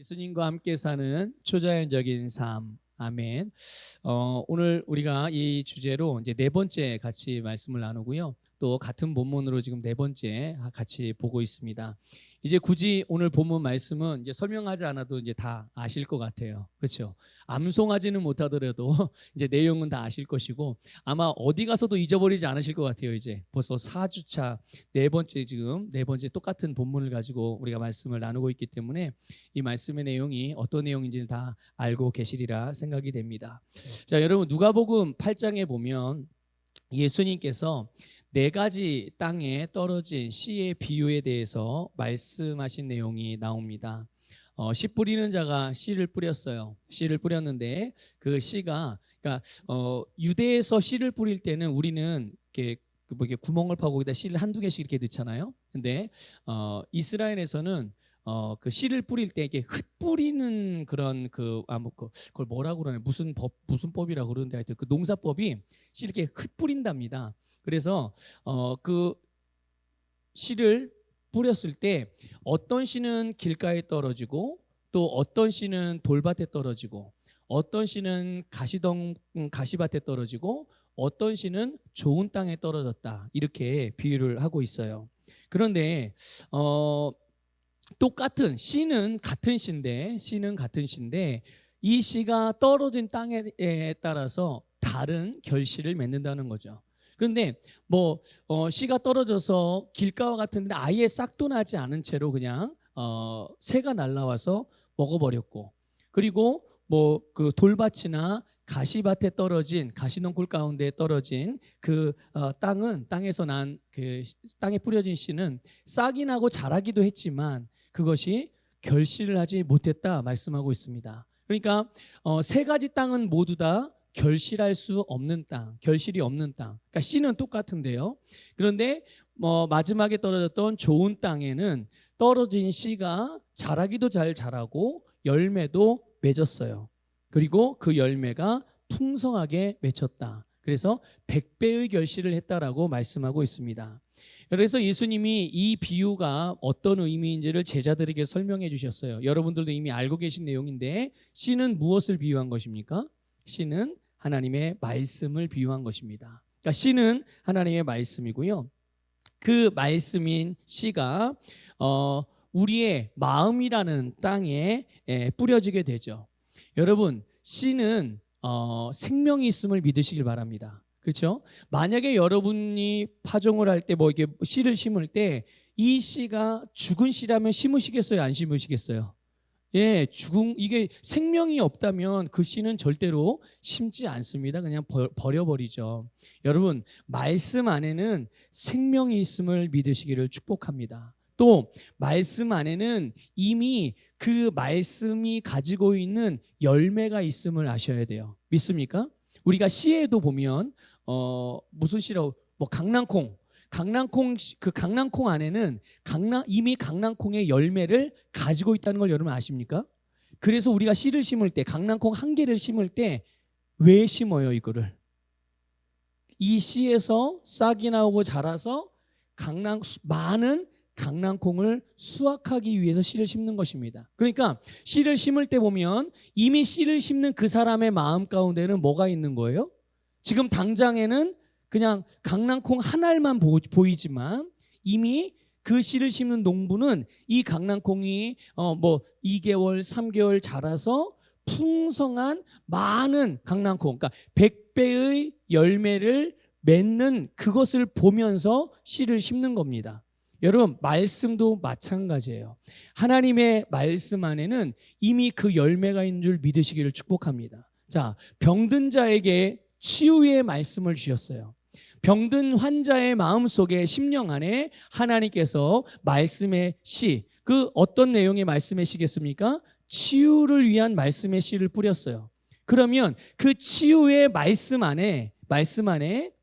예수님과 함께 사는 초자연적인 삶. 아멘. 오늘 우리가 이 주제로 이제 네 번째 같이 말씀을 나누고요. 또 같은 본문으로 지금 네 번째 같이 보고 있습니다. 이제 굳이 오늘 본문 말씀은 이제 설명하지 않아도 이제 다 아실 것 같아요. 그렇죠? 암송하지는 못하더라도 이제 내용은 다 아실 것이고 아마 어디 가서도 잊어버리지 않으실 것 같아요. 이제 벌써 4주차 네 번째 똑같은 본문을 가지고 우리가 말씀을 나누고 있기 때문에 이 말씀의 내용이 어떤 내용인지를 다 알고 계시리라 생각이 됩니다. 자, 여러분 누가복음 8장에 보면 예수님께서 네 가지 땅에 떨어진 씨의 비유에 대해서 말씀하신 내용이 나옵니다. 씨 뿌리는 자가 씨를 뿌렸어요. 씨를 뿌렸는데 그 씨가 그러니까 유대에서 씨를 뿌릴 때는 우리는 이렇게 구멍을 파고 거기다 씨를 한두 개씩 이렇게 넣잖아요. 근데 이스라엘에서는 그 씨를 뿌릴 때 이게 흩뿌리는 그런 그걸 뭐라고 그러네, 무슨 법이라고 그러는데 하여튼 그 농사법이 씨 이렇게 흩뿌린답니다. 그래서 그 씨를 뿌렸을 때 어떤 씨는 길가에 떨어지고 또 어떤 씨는 돌밭에 떨어지고 어떤 씨는 가시밭에 떨어지고 어떤 씨는 좋은 땅에 떨어졌다, 이렇게 비유를 하고 있어요. 그런데 똑같은 씨는 같은 씨인데 이 씨가 떨어진 땅에 따라서 다른 결실을 맺는다는 거죠. 그런데 씨가 떨어져서 길가와 같은데 아예 싹도 나지 않은 채로 그냥 새가 날라와서 먹어버렸고, 그리고 그 돌밭이나 가시밭에 떨어진 가시덩굴 가운데 떨어진 그 땅에서 난 그 땅에 뿌려진 씨는 싹이 나고 자라기도 했지만 그것이 결실을 하지 못했다 말씀하고 있습니다. 그러니까 세 가지 땅은 모두 다 결실할 수 없는 땅, 결실이 없는 땅. 그러니까 씨는 똑같은데요. 그런데 마지막에 떨어졌던 좋은 땅에는 떨어진 씨가 자라기도 잘 자라고 열매도 맺었어요. 그리고 그 열매가 풍성하게 맺혔다. 그래서 100배의 결실을 했다라고 말씀하고 있습니다. 그래서 예수님이 이 비유가 어떤 의미인지를 제자들에게 설명해 주셨어요. 여러분들도 이미 알고 계신 내용인데 씨는 무엇을 비유한 것입니까? 씨는 하나님의 말씀을 비유한 것입니다. 그러니까 씨는 하나님의 말씀이고요. 그 말씀인 씨가 우리의 마음이라는 땅에 뿌려지게 되죠. 여러분, 씨는 생명이 있음을 믿으시길 바랍니다. 그렇죠? 만약에 여러분이 파종을 할 때 이게 씨를 심을 때 이 씨가 죽은 씨라면 심으시겠어요? 안 심으시겠어요? 예, 이게 생명이 없다면 그 씨는 절대로 심지 않습니다. 그냥 버려버리죠. 여러분, 말씀 안에는 생명이 있음을 믿으시기를 축복합니다. 또 말씀 안에는 이미 그 말씀이 가지고 있는 열매가 있음을 아셔야 돼요. 믿습니까? 우리가 씨에도 보면 무슨 씨라고 강낭콩 그 강낭콩 안에는 이미 강낭콩의 열매를 가지고 있다는 걸 여러분 아십니까? 그래서 우리가 씨를 심을 때 강낭콩 한 개를 심을 때 왜 심어요? 이거를 이 씨에서 싹이 나오고 자라서 많은 강낭콩을 수확하기 위해서 씨를 심는 것입니다. 그러니까 씨를 심을 때 보면 이미 씨를 심는 그 사람의 마음 가운데는 뭐가 있는 거예요? 지금 당장에는 그냥 강낭콩 한 알만 보이지만 이미 그 씨를 심는 농부는 이 강낭콩이 2개월, 3개월 자라서 풍성한 많은 강낭콩, 그러니까 100배의 열매를 맺는 그것을 보면서 씨를 심는 겁니다. 여러분, 말씀도 마찬가지예요. 하나님의 말씀 안에는 이미 그 열매가 있는 줄 믿으시기를 축복합니다. 자, 병든 자에게 치유의 말씀을 주셨어요. 병든 환자의 마음속에 심령 안에 하나님께서 말씀의 씨, 그 어떤 내용의 말씀의 씨겠습니까? 치유를 위한 말씀의 씨를 뿌렸어요. 그러면 그 치유의 말씀 안에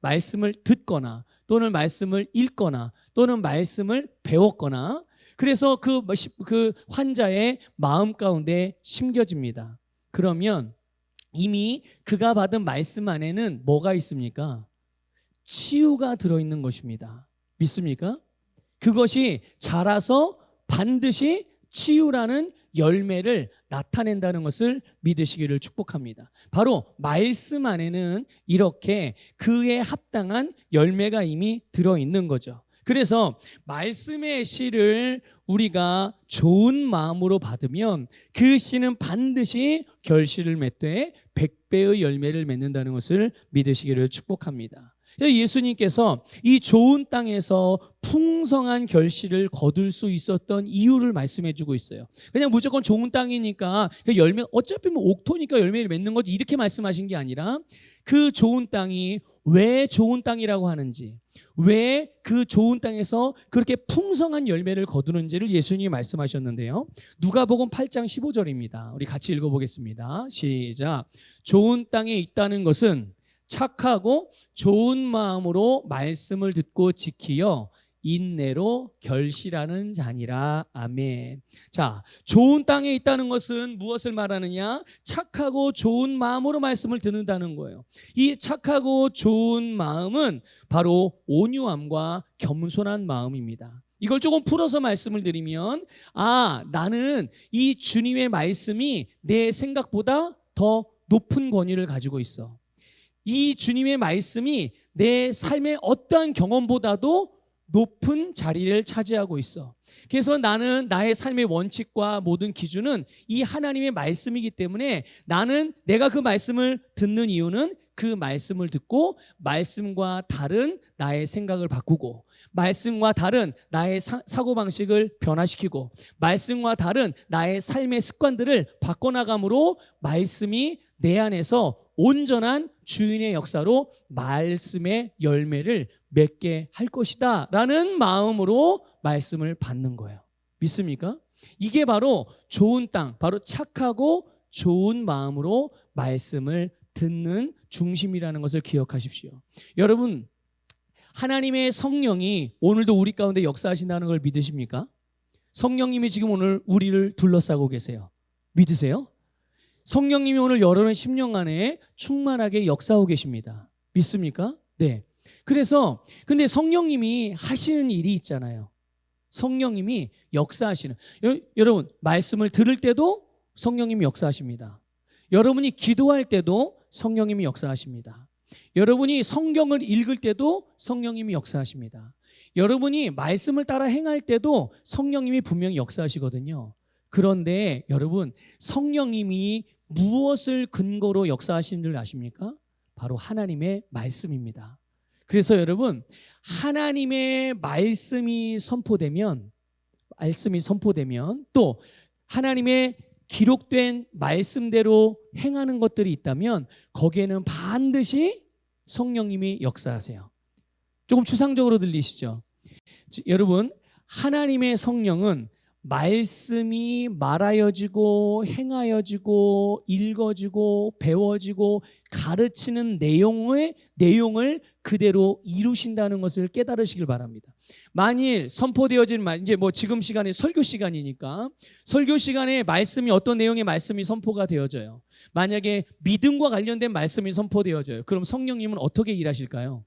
말씀을 듣거나 또는 말씀을 읽거나 또는 말씀을 배웠거나 그래서 그 환자의 마음 가운데 심겨집니다. 그러면 이미 그가 받은 말씀 안에는 뭐가 있습니까? 치유가 들어있는 것입니다. 믿습니까? 그것이 자라서 반드시 치유라는 열매를 나타낸다는 것을 믿으시기를 축복합니다. 바로 말씀 안에는 이렇게 그에 합당한 열매가 이미 들어있는 거죠. 그래서 말씀의 씨를 우리가 좋은 마음으로 받으면 그 씨는 반드시 결실을 맺되 100배의 열매를 맺는다는 것을 믿으시기를 축복합니다. 예수님께서 이 좋은 땅에서 풍성한 결실을 거둘 수 있었던 이유를 말씀해 주고 있어요. 그냥 무조건 좋은 땅이니까 열매, 어차피 뭐 옥토니까 열매를 맺는 거지, 이렇게 말씀하신 게 아니라 그 좋은 땅이 왜 좋은 땅이라고 하는지, 왜 그 좋은 땅에서 그렇게 풍성한 열매를 거두는지를 예수님이 말씀하셨는데요. 누가복음 8장 15절입니다. 우리 같이 읽어보겠습니다. 시작. 좋은 땅에 있다는 것은 착하고 좋은 마음으로 말씀을 듣고 지키어 인내로 결실하는 자니라. 아멘. 자, 좋은 땅에 있다는 것은 무엇을 말하느냐? 착하고 좋은 마음으로 말씀을 듣는다는 거예요. 이 착하고 좋은 마음은 바로 온유함과 겸손한 마음입니다. 이걸 조금 풀어서 말씀을 드리면, 나는 이 주님의 말씀이 내 생각보다 더 높은 권위를 가지고 있어. 이 주님의 말씀이 내 삶의 어떠한 경험보다도 높은 자리를 차지하고 있어. 그래서 나는 나의 삶의 원칙과 모든 기준은 이 하나님의 말씀이기 때문에 나는 내가 그 말씀을 듣는 이유는 그 말씀을 듣고 말씀과 다른 나의 생각을 바꾸고, 말씀과 다른 나의 사고방식을 변화시키고, 말씀과 다른 나의 삶의 습관들을 바꿔나감으로 말씀이 내 안에서 온전한 주인의 역사로 말씀의 열매를 맺게 할 것이다 라는 마음으로 말씀을 받는 거예요. 믿습니까? 이게 바로 좋은 땅, 바로 착하고 좋은 마음으로 말씀을 듣는 중심이라는 것을 기억하십시오. 여러분, 하나님의 성령이 오늘도 우리 가운데 역사하신다는 걸 믿으십니까? 성령님이 지금 오늘 우리를 둘러싸고 계세요. 믿으세요? 성령님이 오늘 여러분의 심령 안에 충만하게 역사하고 계십니다. 믿습니까? 네. 그래서 근데 성령님이 하시는 일이 있잖아요. 성령님이 역사하시는, 여러분 말씀을 들을 때도 성령님이 역사하십니다. 여러분이 기도할 때도 성령님이 역사하십니다. 여러분이 성경을 읽을 때도 성령님이 역사하십니다. 여러분이 말씀을 따라 행할 때도 성령님이 분명히 역사하시거든요. 그런데 여러분, 성령님이 무엇을 근거로 역사하시는 줄 아십니까? 바로 하나님의 말씀입니다. 그래서 여러분, 하나님의 말씀이 선포되면 또 하나님의 기록된 말씀대로 행하는 것들이 있다면 거기에는 반드시 성령님이 역사하세요. 조금 추상적으로 들리시죠? 여러분, 하나님의 성령은 말씀이 말하여지고 행하여지고 읽어지고 배워지고 가르치는 내용을 그대로 이루신다는 것을 깨달으시길 바랍니다. 만일 선포되어진 말, 이제 뭐 지금 시간에 설교 시간이니까 설교 시간에 말씀이 어떤 내용의 말씀이 선포가 되어져요. 만약에 믿음과 관련된 말씀이 선포되어져요. 그럼 성령님은 어떻게 일하실까요?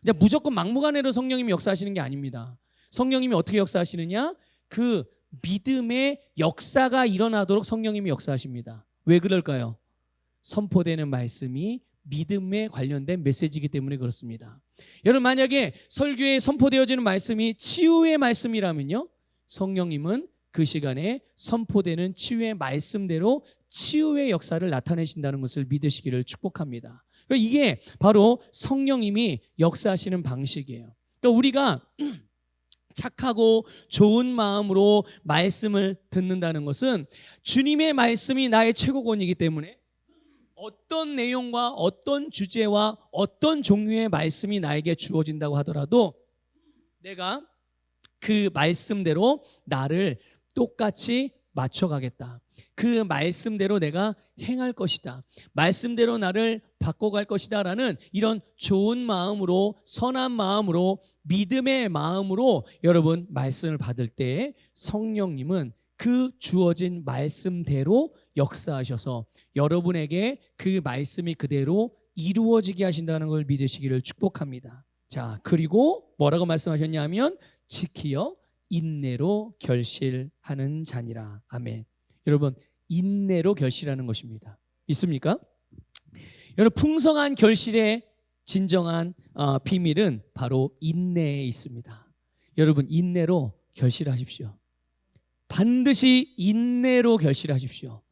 그냥 무조건 막무가내로 성령님이 역사하시는 게 아닙니다. 성령님이 어떻게 역사하시느냐? 그 믿음의 역사가 일어나도록 성령님이 역사하십니다. 왜 그럴까요? 선포되는 말씀이 믿음에 관련된 메시지이기 때문에 그렇습니다. 여러분, 만약에 설교에 선포되어지는 말씀이 치유의 말씀이라면요, 성령님은 그 시간에 선포되는 치유의 말씀대로 치유의 역사를 나타내신다는 것을 믿으시기를 축복합니다. 이게 바로 성령님이 역사하시는 방식이에요. 그러니까 우리가 착하고 좋은 마음으로 말씀을 듣는다는 것은 주님의 말씀이 나의 최고권이기 때문에 어떤 내용과 어떤 주제와 어떤 종류의 말씀이 나에게 주어진다고 하더라도 내가 그 말씀대로 나를 똑같이 맞춰가겠다. 그 말씀대로 내가 행할 것이다. 말씀대로 나를 바꿔갈 것이다 라는 이런 좋은 마음으로, 선한 마음으로, 믿음의 마음으로 여러분 말씀을 받을 때 성령님은 그 주어진 말씀대로 역사하셔서 여러분에게 그 말씀이 그대로 이루어지게 하신다는 걸 믿으시기를 축복합니다. 자, 그리고 뭐라고 말씀하셨냐면 지키어 인내로 결실하는 자니라. 아멘. 여러분, 인내로 결실하는 것입니다. 믿습니까? 여러분, 풍성한 결실의 진정한 비밀은 바로 인내에 있습니다. 여러분, 인내로 결실하십시오. 반드시 인내로 결실하십시오.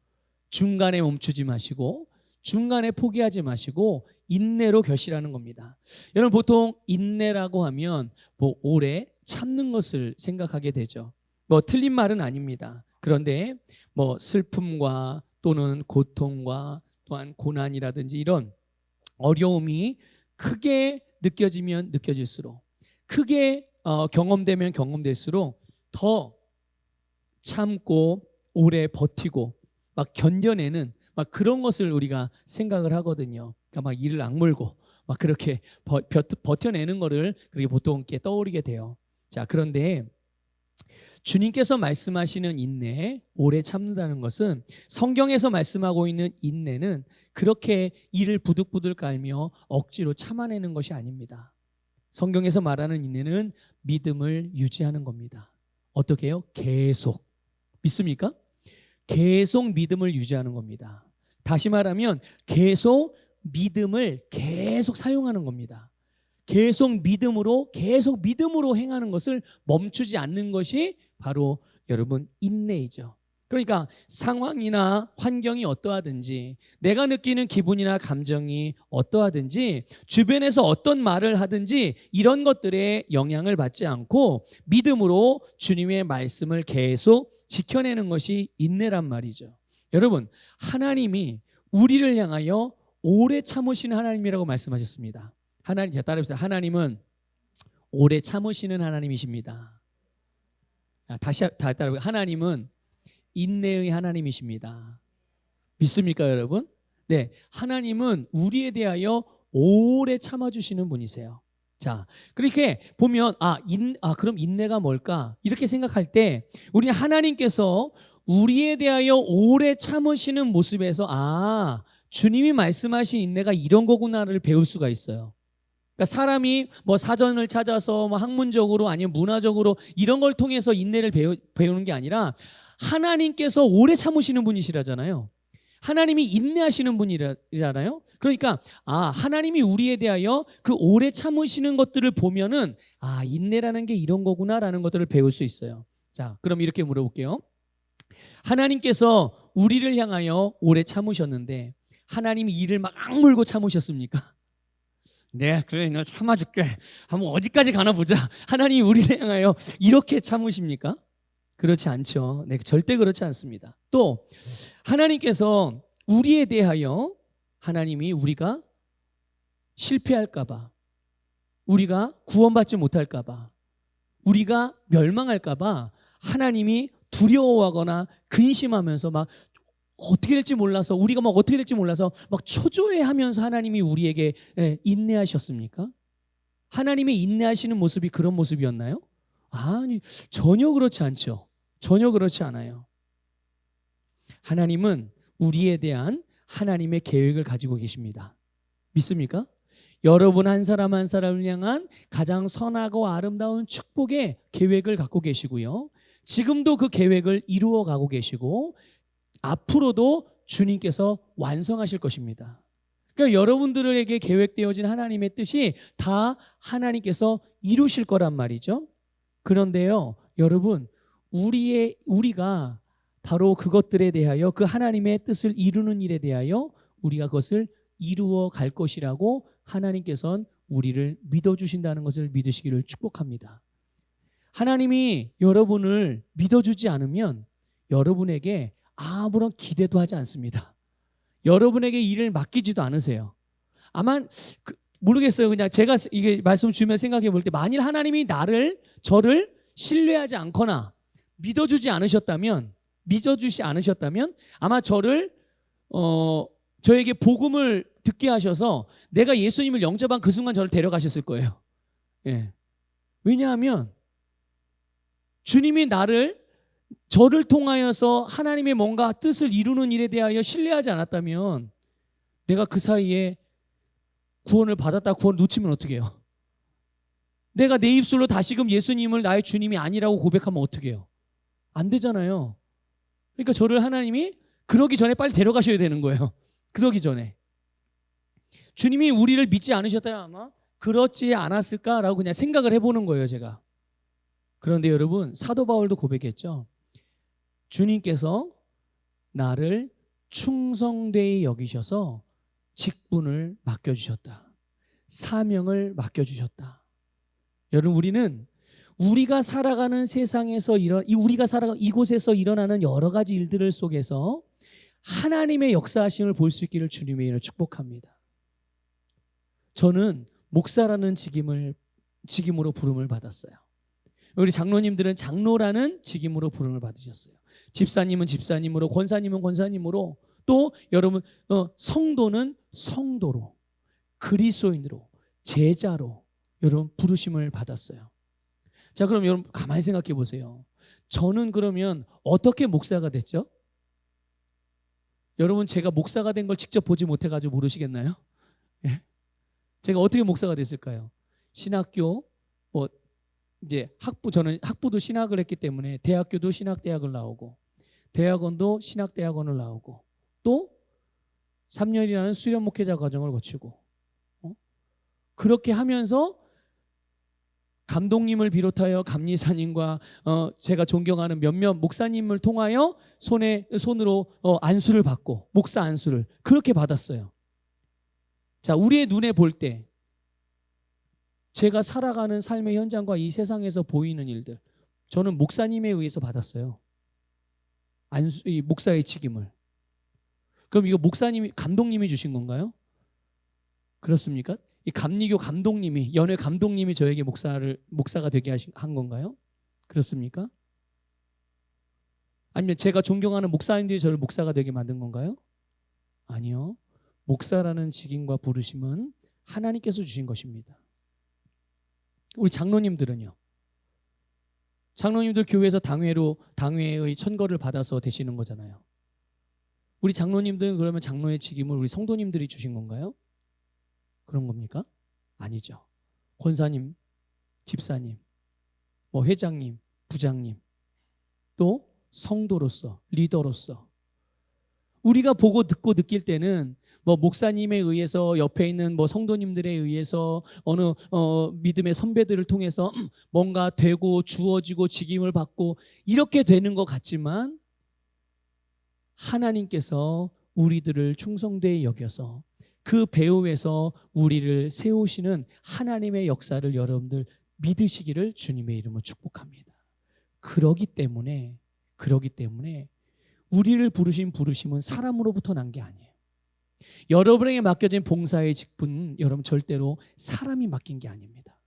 중간에 멈추지 마시고 중간에 포기하지 마시고 인내로 결실하는 겁니다. 여러분, 보통 인내라고 하면 뭐 오래 참는 것을 생각하게 되죠. 뭐 틀린 말은 아닙니다. 그런데 뭐 슬픔과 또는 고통과 또한 고난이라든지 이런 어려움이 크게 느껴지면 느껴질수록, 크게 경험되면 경험될수록 더 참고 오래 버티고 막 견뎌내는 막 그런 것을 우리가 생각을 하거든요. 그러니까 막 이를 악물고 막 그렇게 버텨내는 거를 그렇게 보통 이렇게 떠오르게 돼요. 자, 그런데 주님께서 말씀하시는 인내, 오래 참는다는 것은, 성경에서 말씀하고 있는 인내는 그렇게 이를 부들부들 깔며 억지로 참아내는 것이 아닙니다. 성경에서 말하는 인내는 믿음을 유지하는 겁니다. 어떻게 해요? 계속. 믿습니까? 계속 믿음을 유지하는 겁니다. 다시 말하면 계속 믿음을 계속 사용하는 겁니다. 계속 믿음으로 행하는 것을 멈추지 않는 것이 바로 여러분 인내이죠. 그러니까 상황이나 환경이 어떠하든지, 내가 느끼는 기분이나 감정이 어떠하든지, 주변에서 어떤 말을 하든지 이런 것들에 영향을 받지 않고 믿음으로 주님의 말씀을 계속 지켜내는 것이 인내란 말이죠. 여러분, 하나님이 우리를 향하여 오래 참으시는 하나님이라고 말씀하셨습니다. 하나님, 자, 따라해보세요. 하나님은 오래 참으시는 하나님이십니다. 다시 따라해보세요. 하나님은 인내의 하나님이십니다. 믿습니까, 여러분? 네, 하나님은 우리에 대하여 오래 참아주시는 분이세요. 자, 그렇게 보면 그럼 인내가 뭘까? 이렇게 생각할 때 우리는 하나님께서 우리에 대하여 오래 참으시는 모습에서 주님이 말씀하신 인내가 이런 거구나를 배울 수가 있어요. 그러니까 사람이 뭐 사전을 찾아서 뭐 학문적으로 아니면 문화적으로 이런 걸 통해서 인내를 배우는 게 아니라 하나님께서 오래 참으시는 분이시라잖아요. 하나님이 인내하시는 분이잖아요. 그러니까 하나님이 우리에 대하여 그 오래 참으시는 것들을 보면은 인내라는 게 이런 거구나라는 것들을 배울 수 있어요. 자, 그럼 이렇게 물어볼게요. 하나님께서 우리를 향하여 오래 참으셨는데 하나님이 이를 막 악물고 참으셨습니까? 네, 그래, 너 참아줄게. 한번 어디까지 가나 보자. 하나님이 우리를 향하여 이렇게 참으십니까? 그렇지 않죠. 네, 절대 그렇지 않습니다. 또 하나님께서 우리에 대하여, 하나님이 우리가 실패할까 봐, 우리가 구원받지 못할까 봐, 우리가 멸망할까 봐 하나님이 두려워하거나 근심하면서 막 어떻게 될지 몰라서, 우리가 막 어떻게 될지 몰라서 막 초조해하면서 하나님이 우리에게 인내하셨습니까? 하나님이 인내하시는 모습이 그런 모습이었나요? 아니, 전혀 그렇지 않죠. 전혀 그렇지 않아요. 하나님은 우리에 대한 하나님의 계획을 가지고 계십니다. 믿습니까? 여러분 한 사람 한 사람을 향한 가장 선하고 아름다운 축복의 계획을 갖고 계시고요. 지금도 그 계획을 이루어 가고 계시고 앞으로도 주님께서 완성하실 것입니다. 그러니까 여러분들에게 계획되어진 하나님의 뜻이 다 하나님께서 이루실 거란 말이죠. 그런데요, 여러분, 우리가 바로 그것들에 대하여, 그 하나님의 뜻을 이루는 일에 대하여 우리가 그것을 이루어 갈 것이라고 하나님께서는 우리를 믿어주신다는 것을 믿으시기를 축복합니다. 하나님이 여러분을 믿어주지 않으면 여러분에게 아무런 기대도 하지 않습니다. 여러분에게 일을 맡기지도 않으세요. 아마 모르겠어요. 그냥 제가 이게 말씀 주면서 생각해 볼 때, 만일 하나님이 저를 신뢰하지 않거나 믿어주지 않으셨다면 아마 저에게 복음을 듣게 하셔서 내가 예수님을 영접한 그 순간 저를 데려가셨을 거예요. 예. 왜냐하면 주님이 저를 통하여서 하나님의 뭔가 뜻을 이루는 일에 대하여 신뢰하지 않았다면 내가 그 사이에 구원을 받았다 구원을 놓치면 어떻게 해요? 내가 내 입술로 다시금 예수님을 나의 주님이 아니라고 고백하면 어떻게 해요? 안 되잖아요. 그러니까 저를 하나님이 그러기 전에 빨리 데려가셔야 되는 거예요. 그러기 전에. 주님이 우리를 믿지 않으셨다면 아마 그렇지 않았을까라고 그냥 생각을 해보는 거예요, 제가. 그런데 여러분, 사도 바울도 고백했죠. 주님께서 나를 충성되이 여기셔서 직분을 맡겨주셨다. 사명을 맡겨주셨다. 여러분, 우리는 우리가 살아가는 세상에서 우리가 살아가는 이곳에서 일어나는 여러 가지 일들 속에서 하나님의 역사하심을 볼 수 있기를 주님의 이름으로 축복합니다. 저는 목사라는 직임으로 부름을 받았어요. 우리 장로님들은 장로라는 직임으로 부름을 받으셨어요. 집사님은 집사님으로, 권사님은 권사님으로, 또 여러분 성도는 성도로, 그리스도인으로, 제자로 여러분 부르심을 받았어요. 자, 그럼 여러분 가만히 생각해 보세요. 저는 그러면 어떻게 목사가 됐죠? 여러분, 제가 목사가 된 걸 직접 보지 못해가지고 모르시겠나요? 예? 제가 어떻게 목사가 됐을까요? 신학교, 이제 저는 학부도 신학을 했기 때문에 대학교도 신학대학을 나오고, 대학원도 신학대학원을 나오고, 또 3년이라는 수련 목회자 과정을 거치고, 그렇게 하면서 감독님을 비롯하여 감리사님과 제가 존경하는 몇몇 목사님을 통하여 손으로 안수를 받고, 목사 안수를 그렇게 받았어요. 자, 우리의 눈에 볼 때 제가 살아가는 삶의 현장과 이 세상에서 보이는 일들, 저는 목사님에 의해서 받았어요. 이 목사의 직임을. 그럼 이거 감독님이 주신 건가요? 그렇습니까? 이 감리교 감독님이, 연회 감독님이 저에게 목사가 되게 한 건가요? 그렇습니까? 아니면 제가 존경하는 목사님들이 저를 목사가 되게 만든 건가요? 아니요. 목사라는 직임과 부르심은 하나님께서 주신 것입니다. 우리 장로님들은요? 장로님들 교회에서 당회의 천거를 받아서 되시는 거잖아요. 우리 장로님들은 그러면 장로의 직임을 우리 성도님들이 주신 건가요? 그런 겁니까? 아니죠. 권사님, 집사님, 회장님, 부장님, 또 성도로서, 리더로서 우리가 보고 듣고 느낄 때는 목사님에 의해서, 옆에 있는 성도님들에 의해서, 어느 믿음의 선배들을 통해서 뭔가 되고 주어지고 직임을 받고 이렇게 되는 것 같지만, 하나님께서 우리들을 충성되이 여겨서 그 배후에서 우리를 세우시는 하나님의 역사를 여러분들 믿으시기를 주님의 이름으로 축복합니다. 그러기 때문에 우리를 부르신 부르심은 사람으로부터 난 게 아니에요. 여러분에게 맡겨진 봉사의 직분은 여러분 절대로 사람이 맡긴 게 아닙니다.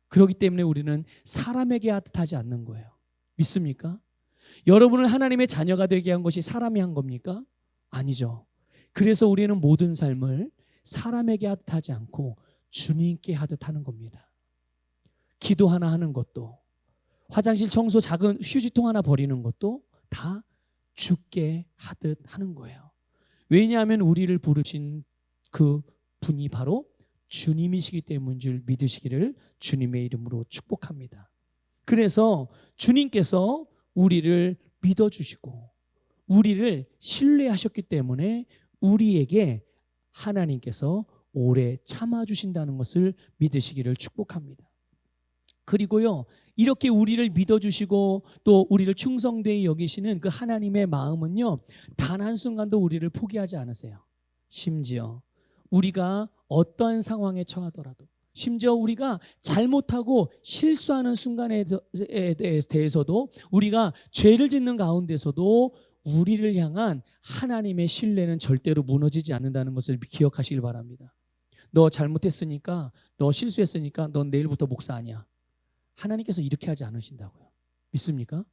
그렇기 때문에 우리는 사람에게 하지 않는 거예요. 믿습니까? 여러분을 하나님의 자녀가 되게 한 것이 사람이 한 겁니까? 아니죠. 그래서 우리는 모든 삶을 사람에게 하지 않고 주님께 하듯 하는 겁니다. 기도 하나 하는 것도, 화장실 청소 작은 휴지통 하나 버리는 것도 다 주께 하듯 하는 거예요. 왜냐하면 우리를 부르신 그 분이 바로 주님이시기 때문인 줄 믿으시기를 주님의 이름으로 축복합니다. 그래서 주님께서 우리를 믿어주시고 우리를 신뢰하셨기 때문에 우리에게 하나님께서 오래 참아주신다는 것을 믿으시기를 축복합니다. 그리고요, 이렇게 우리를 믿어주시고 또 우리를 충성되이 여기시는 그 하나님의 마음은요, 단 한순간도 우리를 포기하지 않으세요. 심지어 우리가 어떠한 상황에 처하더라도, 심지어 우리가 잘못하고 실수하는 순간에 대해서도, 우리가 죄를 짓는 가운데서도 우리를 향한 하나님의 신뢰는 절대로 무너지지 않는다는 것을 기억하시길 바랍니다. 너 잘못했으니까, 너 실수했으니까 넌 내일부터 목사 아니야. 하나님께서 이렇게 하지 않으신다고요. 믿습니까?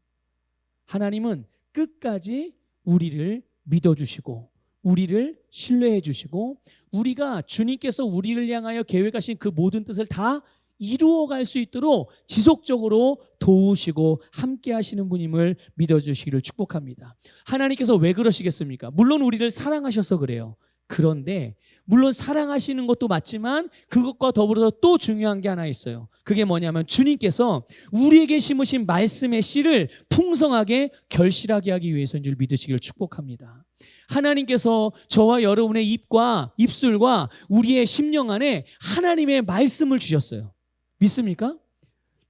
하나님은 끝까지 우리를 믿어주시고 우리를 신뢰해 주시고, 우리가 주님께서 우리를 향하여 계획하신 그 모든 뜻을 다 이루어갈 수 있도록 지속적으로 도우시고 함께 하시는 분임을 믿어주시기를 축복합니다. 하나님께서 왜 그러시겠습니까? 물론 우리를 사랑하셔서 그래요. 그런데 물론 사랑하시는 것도 맞지만 그것과 더불어서 또 중요한 게 하나 있어요. 그게 뭐냐면 주님께서 우리에게 심으신 말씀의 씨를 풍성하게 결실하게 하기 위해서인 줄 믿으시기를 축복합니다. 하나님께서 저와 여러분의 입과 입술과 우리의 심령 안에 하나님의 말씀을 주셨어요. 믿습니까?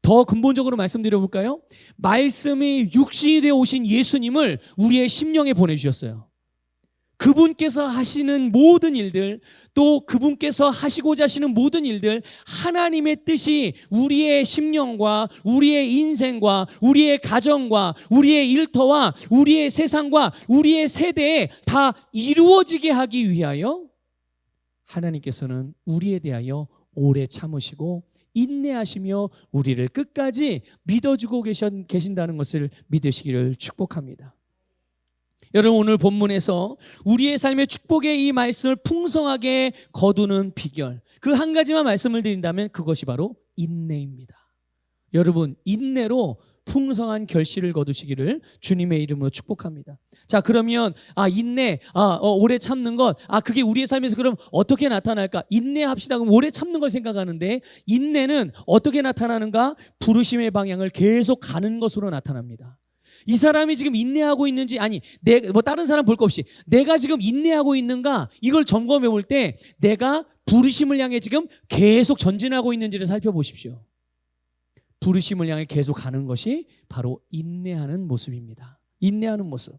더 근본적으로 말씀드려볼까요? 말씀이 육신이 되어 오신 예수님을 우리의 심령에 보내주셨어요. 그분께서 하시는 모든 일들, 또 그분께서 하시고자 하시는 모든 일들, 하나님의 뜻이 우리의 심령과 우리의 인생과 우리의 가정과 우리의 일터와 우리의 세상과 우리의 세대에 다 이루어지게 하기 위하여 하나님께서는 우리에 대하여 오래 참으시고 인내하시며 우리를 끝까지 믿어주고 계신다는 것을 믿으시기를 축복합니다. 여러분, 오늘 본문에서 우리의 삶의 축복의 이 말씀을 풍성하게 거두는 비결, 그 한 가지만 말씀을 드린다면 그것이 바로 인내입니다. 여러분, 인내로 풍성한 결실을 거두시기를 주님의 이름으로 축복합니다. 자, 그러면 인내, 오래 참는 것, 그게 우리의 삶에서 그럼 어떻게 나타날까? 인내합시다. 그럼 오래 참는 걸 생각하는데 인내는 어떻게 나타나는가? 부르심의 방향을 계속 가는 것으로 나타납니다. 이 사람이 지금 인내하고 있는지, 다른 사람 볼 거 없이 내가 지금 인내하고 있는가, 이걸 점검해 볼 때 내가 부르심을 향해 지금 계속 전진하고 있는지를 살펴보십시오. 부르심을 향해 계속 가는 것이 바로 인내하는 모습입니다. 인내하는 모습.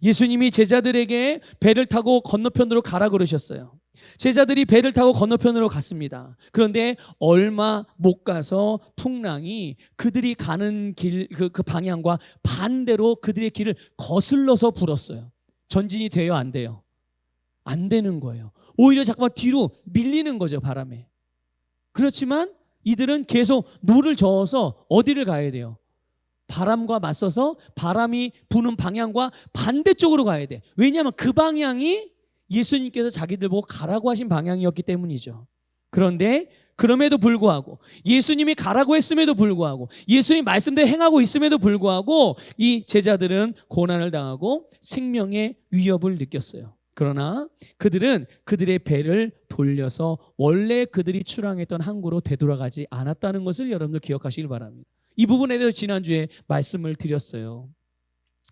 예수님이 제자들에게 배를 타고 건너편으로 가라 그러셨어요. 제자들이 배를 타고 건너편으로 갔습니다. 그런데 얼마 못 가서 풍랑이 그들이 가는 길, 그 방향과 반대로 그들의 길을 거슬러서 불었어요. 전진이 돼요, 안 돼요? 안 되는 거예요. 오히려 잠깐만 뒤로 밀리는 거죠, 바람에. 그렇지만 이들은 계속 노를 저어서 어디를 가야 돼요? 바람과 맞서서 바람이 부는 방향과 반대쪽으로 가야 돼. 왜냐하면 그 방향이 예수님께서 자기들 보고 가라고 하신 방향이었기 때문이죠. 그런데 그럼에도 불구하고, 예수님이 가라고 했음에도 불구하고, 예수님 말씀대로 행하고 있음에도 불구하고 이 제자들은 고난을 당하고 생명의 위협을 느꼈어요. 그러나 그들은 그들의 배를 돌려서 원래 그들이 출항했던 항구로 되돌아가지 않았다는 것을 여러분들 기억하시길 바랍니다. 이 부분에 대해서 지난주에 말씀을 드렸어요.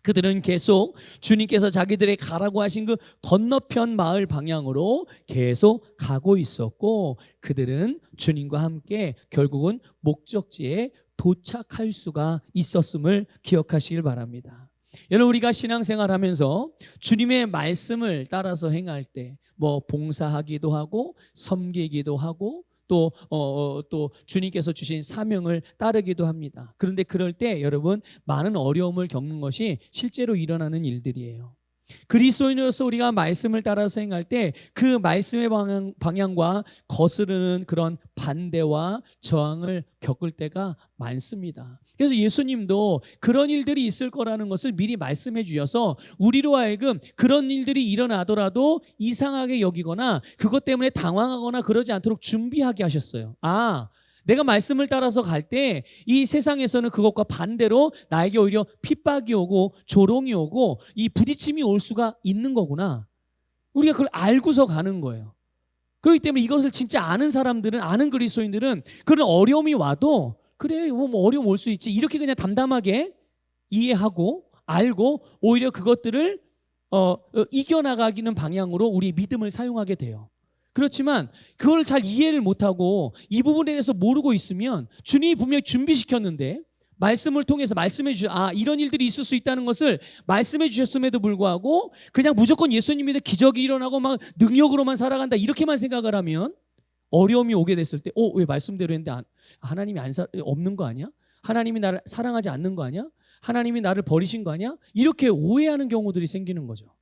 그들은 계속 주님께서 자기들에게 가라고 하신 그 건너편 마을 방향으로 계속 가고 있었고, 그들은 주님과 함께 결국은 목적지에 도착할 수가 있었음을 기억하시길 바랍니다. 여러분, 우리가 신앙생활하면서 주님의 말씀을 따라서 행할 때 봉사하기도 하고 섬기기도 하고 또 주님께서 주신 사명을 따르기도 합니다. 그런데 그럴 때 여러분, 많은 어려움을 겪는 것이 실제로 일어나는 일들이에요. 그리스도인으로서 우리가 말씀을 따라서 행할 때 그 말씀의 방향과 거스르는 그런 반대와 저항을 겪을 때가 많습니다. 그래서 예수님도 그런 일들이 있을 거라는 것을 미리 말씀해 주셔서 우리로 하여금 그런 일들이 일어나더라도 이상하게 여기거나 그것 때문에 당황하거나 그러지 않도록 준비하게 하셨어요. 내가 말씀을 따라서 갈 때 이 세상에서는 그것과 반대로 나에게 오히려 핍박이 오고 조롱이 오고 이 부딪힘이 올 수가 있는 거구나. 우리가 그걸 알고서 가는 거예요. 그렇기 때문에 이것을 진짜 아는 사람들은, 아는 그리스도인들은 그런 어려움이 와도 그래, 어려움 올 수 있지, 이렇게 그냥 담담하게 이해하고 알고 오히려 그것들을 이겨나가기는 방향으로 우리 믿음을 사용하게 돼요. 그렇지만 그걸 잘 이해를 못하고 이 부분에 대해서 모르고 있으면 주님이 분명히 준비시켰는데 말씀을 통해서 말씀해 이런 일들이 있을 수 있다는 것을 말씀해 주셨음에도 불구하고 그냥 무조건 예수님 믿어 기적이 일어나고 막 능력으로만 살아간다, 이렇게만 생각을 하면 어려움이 오게 됐을 때 왜 말씀대로 했는데 하나님이 없는 거 아니야? 하나님이 나를 사랑하지 않는 거 아니야? 하나님이 나를 버리신 거 아니야? 이렇게 오해하는 경우들이 생기는 거죠.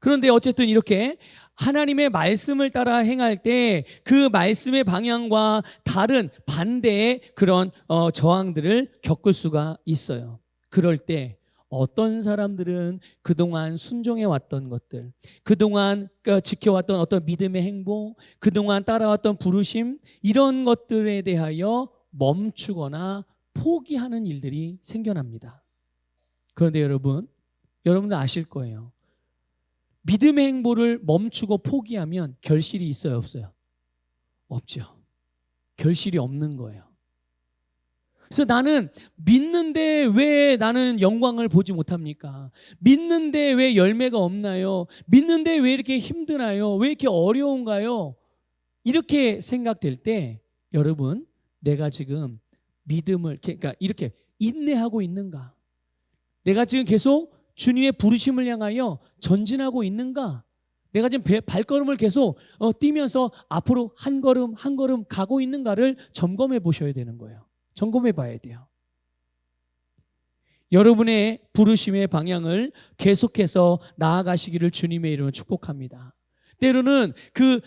그런데 어쨌든 이렇게 하나님의 말씀을 따라 행할 때 그 말씀의 방향과 다른 반대의 그런 저항들을 겪을 수가 있어요. 그럴 때 어떤 사람들은 그동안 순종해왔던 것들, 그동안 지켜왔던 어떤 믿음의 행보, 그동안 따라왔던 부르심, 이런 것들에 대하여 멈추거나 포기하는 일들이 생겨납니다. 그런데 여러분, 여러분들 아실 거예요. 믿음의 행보를 멈추고 포기하면 결실이 있어요, 없어요? 없죠. 결실이 없는 거예요. 그래서 나는 믿는데 왜 나는 영광을 보지 못합니까? 믿는데 왜 열매가 없나요? 믿는데 왜 이렇게 힘드나요? 왜 이렇게 어려운가요? 이렇게 생각될 때 여러분, 내가 지금 믿음을 그러니까 이렇게 인내하고 있는가? 내가 지금 계속 주님의 부르심을 향하여 전진하고 있는가? 내가 지금 발걸음을 계속 뛰면서 앞으로 한 걸음 한 걸음 가고 있는가를 점검해 보셔야 되는 거예요. 점검해 봐야 돼요. 여러분의 부르심의 방향을 계속해서 나아가시기를 주님의 이름으로 축복합니다. 때로는 그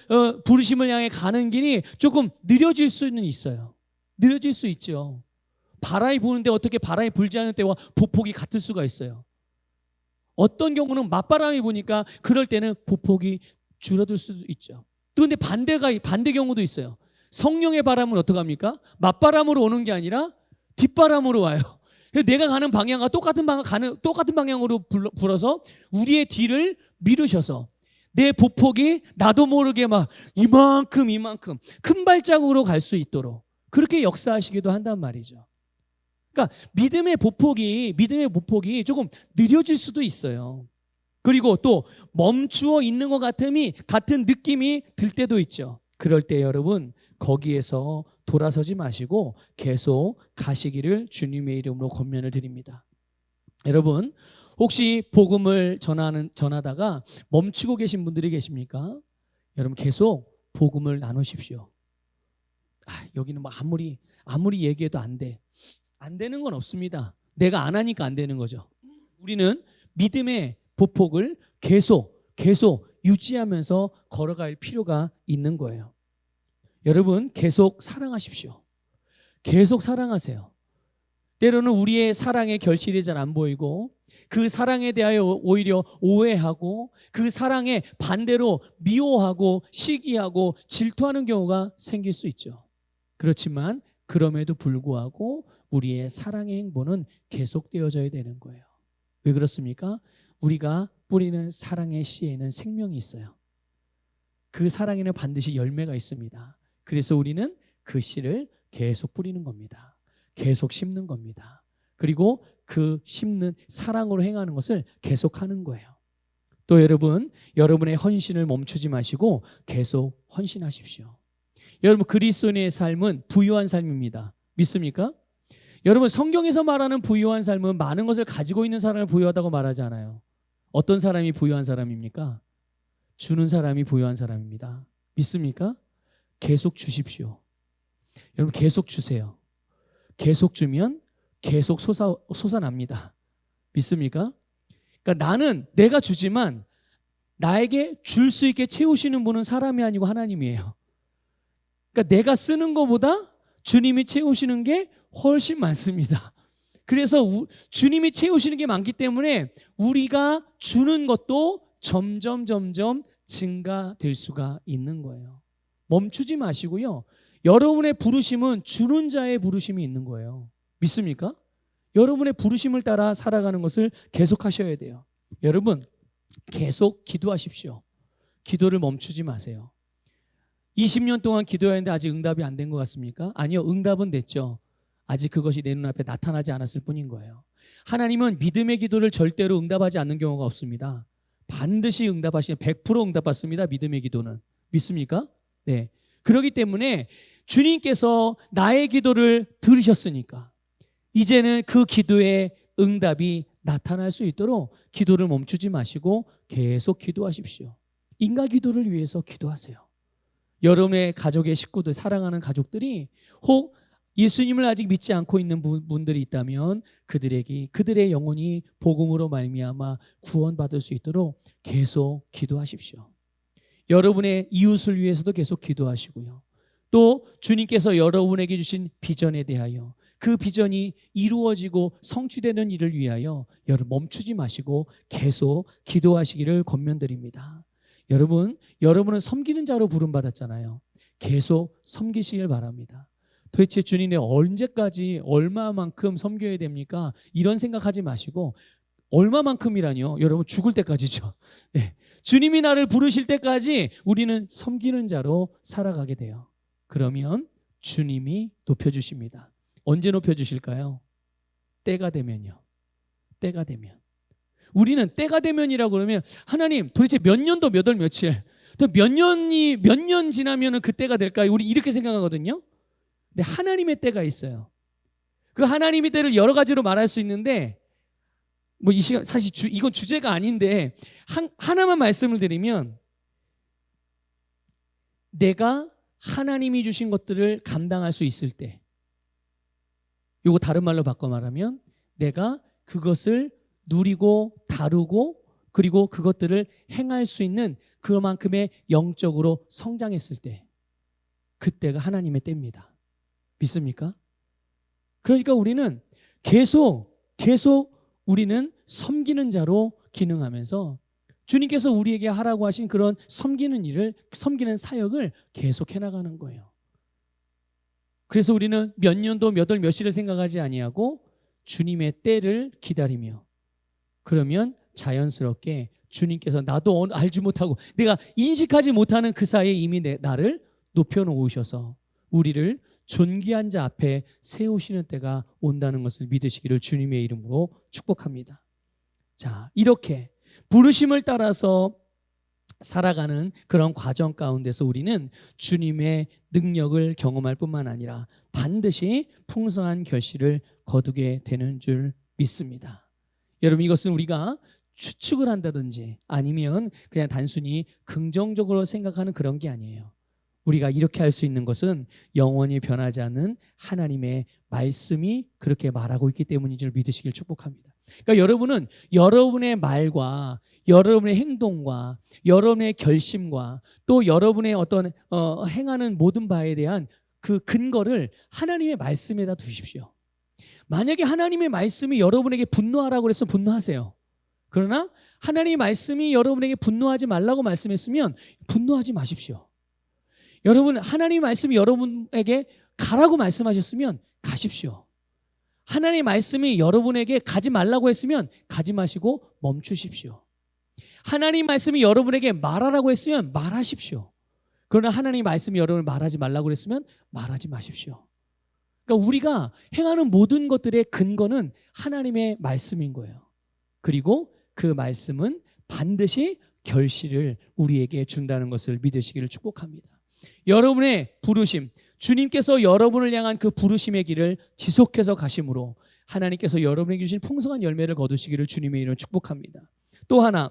부르심을 향해 가는 길이 조금 느려질 수는 있어요. 느려질 수 있죠. 바람이 부는데 어떻게 바람이 불지 않은 때와 보폭이 같을 수가 있어요. 어떤 경우는 맞바람이 부니까 그럴 때는 보폭이 줄어들 수도 있죠. 또 근데 반대 경우도 있어요. 성령의 바람은 어떻게 합니까? 맞바람으로 오는 게 아니라 뒷바람으로 와요. 내가 가는 방향과 똑같은 방향으로 불어서 우리의 뒤를 미루셔서 내 보폭이 나도 모르게 막 이만큼 큰 발자국으로 갈 수 있도록 그렇게 역사하시기도 한단 말이죠. 그러니까 믿음의 보폭이 조금 느려질 수도 있어요. 그리고 또 멈추어 있는 것 같은 느낌이 들 때도 있죠. 그럴 때 여러분 거기에서 돌아서지 마시고 계속 가시기를 주님의 이름으로 권면을 드립니다. 여러분 혹시 복음을 전하다가 멈추고 계신 분들이 계십니까? 여러분 계속 복음을 나누십시오. 여기는 뭐 아무리 얘기해도 안 돼. 안 되는 건 없습니다. 내가 안 하니까 안 되는 거죠. 우리는 믿음의 보폭을 계속 유지하면서 걸어갈 필요가 있는 거예요. 여러분 계속 사랑하십시오. 계속 사랑하세요. 때로는 우리의 사랑의 결실이 잘 안 보이고 그 사랑에 대하여 오히려 오해하고 그 사랑에 반대로 미워하고 시기하고 질투하는 경우가 생길 수 있죠. 그렇지만 그럼에도 불구하고 우리의 사랑의 행보는 계속되어져야 되는 거예요. 왜 그렇습니까? 우리가 뿌리는 사랑의 씨에는 생명이 있어요. 그 사랑에는 반드시 열매가 있습니다. 그래서 우리는 그 씨를 계속 뿌리는 겁니다. 계속 심는 겁니다. 그리고 그 심는 사랑으로 행하는 것을 계속하는 거예요. 또 여러분의 헌신을 멈추지 마시고 계속 헌신하십시오. 여러분 그리스도인의 삶은 부유한 삶입니다. 믿습니까? 여러분 성경에서 말하는 부유한 삶은 많은 것을 가지고 있는 사람을 부유하다고 말하지 않아요. 어떤 사람이 부유한 사람입니까? 주는 사람이 부유한 사람입니다. 믿습니까? 계속 주십시오. 여러분 계속 주세요. 계속 주면 계속 솟아납니다. 믿습니까? 그러니까 나는 내가 주지만 나에게 줄 수 있게 채우시는 분은 사람이 아니고 하나님이에요. 그러니까 내가 쓰는 것보다 주님이 채우시는 게 훨씬 많습니다. 그래서 주님이 채우시는 게 많기 때문에 우리가 주는 것도 점점 증가될 수가 있는 거예요. 멈추지 마시고요. 여러분의 부르심은 주는 자의 부르심이 있는 거예요. 믿습니까? 여러분의 부르심을 따라 살아가는 것을 계속하셔야 돼요. 여러분 계속 기도하십시오. 기도를 멈추지 마세요. 20년 동안 기도했는데 아직 응답이 안 된 것 같습니까? 아니요, 응답은 됐죠. 아직 그것이 내 눈앞에 나타나지 않았을 뿐인 거예요. 하나님은 믿음의 기도를 절대로 응답하지 않는 경우가 없습니다. 반드시 응답하시는 100% 응답받습니다. 믿음의 기도는. 믿습니까? 네. 그렇기 때문에 주님께서 나의 기도를 들으셨으니까 이제는 그 기도의 응답이 나타날 수 있도록 기도를 멈추지 마시고 계속 기도하십시오. 인간 기도를 위해서 기도하세요. 여러분의 가족의 식구들, 사랑하는 가족들이 혹 예수님을 아직 믿지 않고 있는 분들이 있다면 그들의 영혼이 복음으로 말미암아 구원받을 수 있도록 계속 기도하십시오. 여러분의 이웃을 위해서도 계속 기도하시고요. 또 주님께서 여러분에게 주신 비전에 대하여 그 비전이 이루어지고 성취되는 일을 위하여 여러분 멈추지 마시고 계속 기도하시기를 권면드립니다. 여러분은 섬기는 자로 부름받았잖아요. 계속 섬기시길 바랍니다. 도대체 주님이 언제까지 얼마만큼 섬겨야 됩니까? 이런 생각하지 마시고 얼마만큼이라뇨? 여러분 죽을 때까지죠. 네. 주님이 나를 부르실 때까지 우리는 섬기는 자로 살아가게 돼요. 그러면 주님이 높여주십니다. 언제 높여주실까요? 때가 되면요. 때가 되면. 우리는 때가 되면이라고 그러면 하나님 도대체 몇 년도 몇 월 며칠 몇 년 지나면 그 때가 될까요? 우리 이렇게 생각하거든요. 근데 하나님의 때가 있어요. 그 하나님의 때를 여러 가지로 말할 수 있는데 뭐 이 시간 사실 이건 주제가 아닌데 하나만 말씀을 드리면 내가 하나님이 주신 것들을 감당할 수 있을 때, 요거 다른 말로 바꿔 말하면 내가 그것을 누리고 다루고 그리고 그것들을 행할 수 있는 그만큼의 영적으로 성장했을 때, 그때가 하나님의 때입니다. 믿습니까? 그러니까 우리는 계속 우리는 섬기는 자로 기능하면서 주님께서 우리에게 하라고 하신 그런 섬기는 사역을 계속 해나가는 거예요. 그래서 우리는 몇 년도 몇 월 며칠을 생각하지 아니하고 주님의 때를 기다리며, 그러면 자연스럽게 주님께서 나도 알지 못하고 내가 인식하지 못하는 그 사이에 이미 나를 높여놓으셔서 우리를 존귀한 자 앞에 세우시는 때가 온다는 것을 믿으시기를 주님의 이름으로 축복합니다. 자, 이렇게 부르심을 따라서 살아가는 그런 과정 가운데서 우리는 주님의 능력을 경험할 뿐만 아니라 반드시 풍성한 결실을 거두게 되는 줄 믿습니다. 여러분, 이것은 우리가 추측을 한다든지 아니면 그냥 단순히 긍정적으로 생각하는 그런 게 아니에요. 우리가 이렇게 할 수 있는 것은 영원히 변하지 않는 하나님의 말씀이 그렇게 말하고 있기 때문인 줄 믿으시길 축복합니다. 그러니까 여러분은 여러분의 말과 여러분의 행동과 여러분의 결심과 또 여러분의 어떤 행하는 모든 바에 대한 그 근거를 하나님의 말씀에다 두십시오. 만약에 하나님의 말씀이 여러분에게 분노하라고 그랬으면 분노하세요. 그러나 하나님의 말씀이 여러분에게 분노하지 말라고 말씀했으면 분노하지 마십시오. 여러분, 하나님의 말씀이 여러분에게 가라고 말씀하셨으면 가십시오. 하나님의 말씀이 여러분에게 가지 말라고 했으면 가지 마시고 멈추십시오. 하나님의 말씀이 여러분에게 말하라고 했으면 말하십시오. 그러나 하나님의 말씀이 여러분을 말하지 말라고 했으면 말하지 마십시오. 그러니까 우리가 행하는 모든 것들의 근거는 하나님의 말씀인 거예요. 그리고 그 말씀은 반드시 결실을 우리에게 준다는 것을 믿으시기를 축복합니다. 여러분의 부르심, 주님께서 여러분을 향한 그 부르심의 길을 지속해서 가심으로 하나님께서 여러분에게 주신 풍성한 열매를 거두시기를 주님의 이름으로 축복합니다. 또 하나,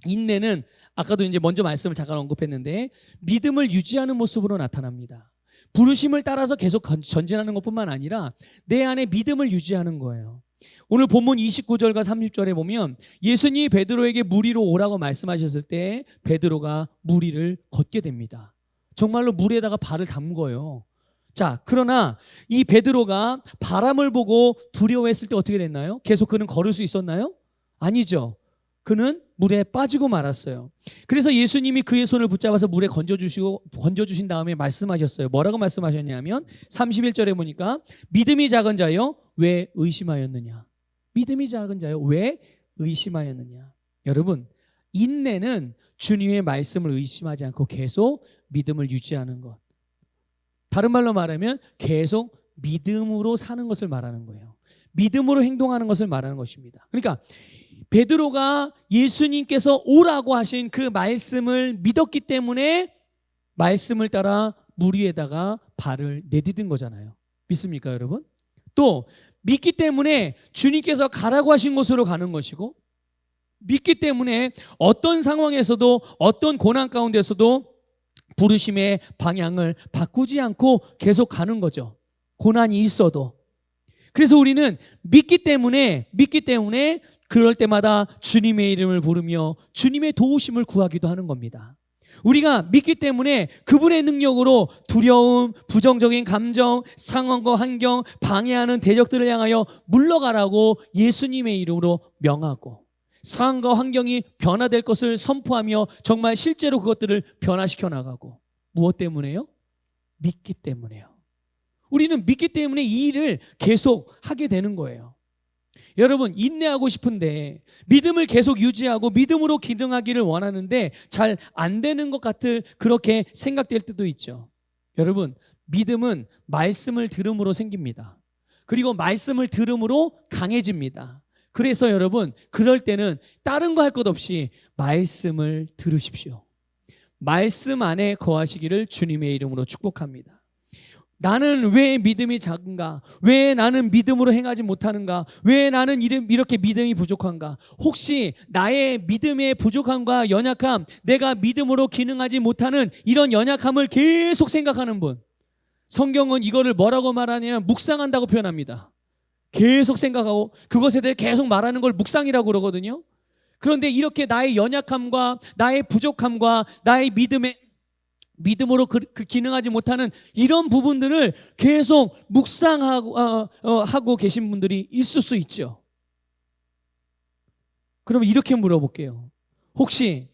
인내는 아까도 이제 먼저 말씀을 잠깐 언급했는데 믿음을 유지하는 모습으로 나타납니다. 부르심을 따라서 계속 전진하는 것뿐만 아니라 내 안에 믿음을 유지하는 거예요. 오늘 본문 29절과 30절에 보면 예수님이 베드로에게 물 위로 오라고 말씀하셨을 때 베드로가 물 위를 걷게 됩니다. 정말로 물에다가 발을 담궈요. 자, 그러나 이 베드로가 바람을 보고 두려워했을 때 어떻게 됐나요? 계속 그는 걸을 수 있었나요? 아니죠. 그는 물에 빠지고 말았어요. 그래서 예수님이 그의 손을 붙잡아서 물에 건져주신 다음에 말씀하셨어요. 뭐라고 말씀하셨냐면 31절에 보니까 믿음이 작은 자여 왜 의심하였느냐. 믿음이 작은 자여 왜 의심하였느냐. 여러분, 인내는 주님의 말씀을 의심하지 않고 계속 믿음을 유지하는 것. 다른 말로 말하면 계속 믿음으로 사는 것을 말하는 거예요. 믿음으로 행동하는 것을 말하는 것입니다. 그러니까 베드로가 예수님께서 오라고 하신 그 말씀을 믿었기 때문에 말씀을 따라 물 위에다가 발을 내디딘 거잖아요. 믿습니까, 여러분? 또 믿기 때문에 주님께서 가라고 하신 곳으로 가는 것이고, 믿기 때문에 어떤 상황에서도 어떤 고난 가운데서도 부르심의 방향을 바꾸지 않고 계속 가는 거죠. 고난이 있어도. 그래서 우리는 믿기 때문에 그럴 때마다 주님의 이름을 부르며 주님의 도우심을 구하기도 하는 겁니다. 우리가 믿기 때문에 그분의 능력으로 두려움, 부정적인 감정, 상황과 환경, 방해하는 대적들을 향하여 물러가라고 예수님의 이름으로 명하고 상황과 환경이 변화될 것을 선포하며 정말 실제로 그것들을 변화시켜 나가고. 무엇 때문에요? 믿기 때문에요. 우리는 믿기 때문에 이 일을 계속 하게 되는 거예요. 여러분 인내하고 싶은데 믿음을 계속 유지하고 믿음으로 기능하기를 원하는데 잘 안 되는 것 같을 그렇게 생각될 때도 있죠. 여러분 믿음은 말씀을 들음으로 생깁니다. 그리고 말씀을 들음으로 강해집니다. 그래서 여러분 그럴 때는 다른 거 할 것 없이 말씀을 들으십시오. 말씀 안에 거하시기를 주님의 이름으로 축복합니다. 나는 왜 믿음이 작은가? 왜 나는 믿음으로 행하지 못하는가? 왜 나는 이렇게 믿음이 부족한가? 혹시 나의 믿음의 부족함과 연약함, 내가 믿음으로 기능하지 못하는 이런 연약함을 계속 생각하는 분, 성경은 이거를 뭐라고 말하냐면 묵상한다고 표현합니다. 계속 생각하고 그것에 대해 계속 말하는 걸 묵상이라고 그러거든요. 그런데 이렇게 나의 연약함과 나의 부족함과 나의 믿음으로 기능하지 못하는 이런 부분들을 계속 묵상하고 하고 계신 분들이 있을 수 있죠. 그럼 이렇게 물어볼게요. 혹시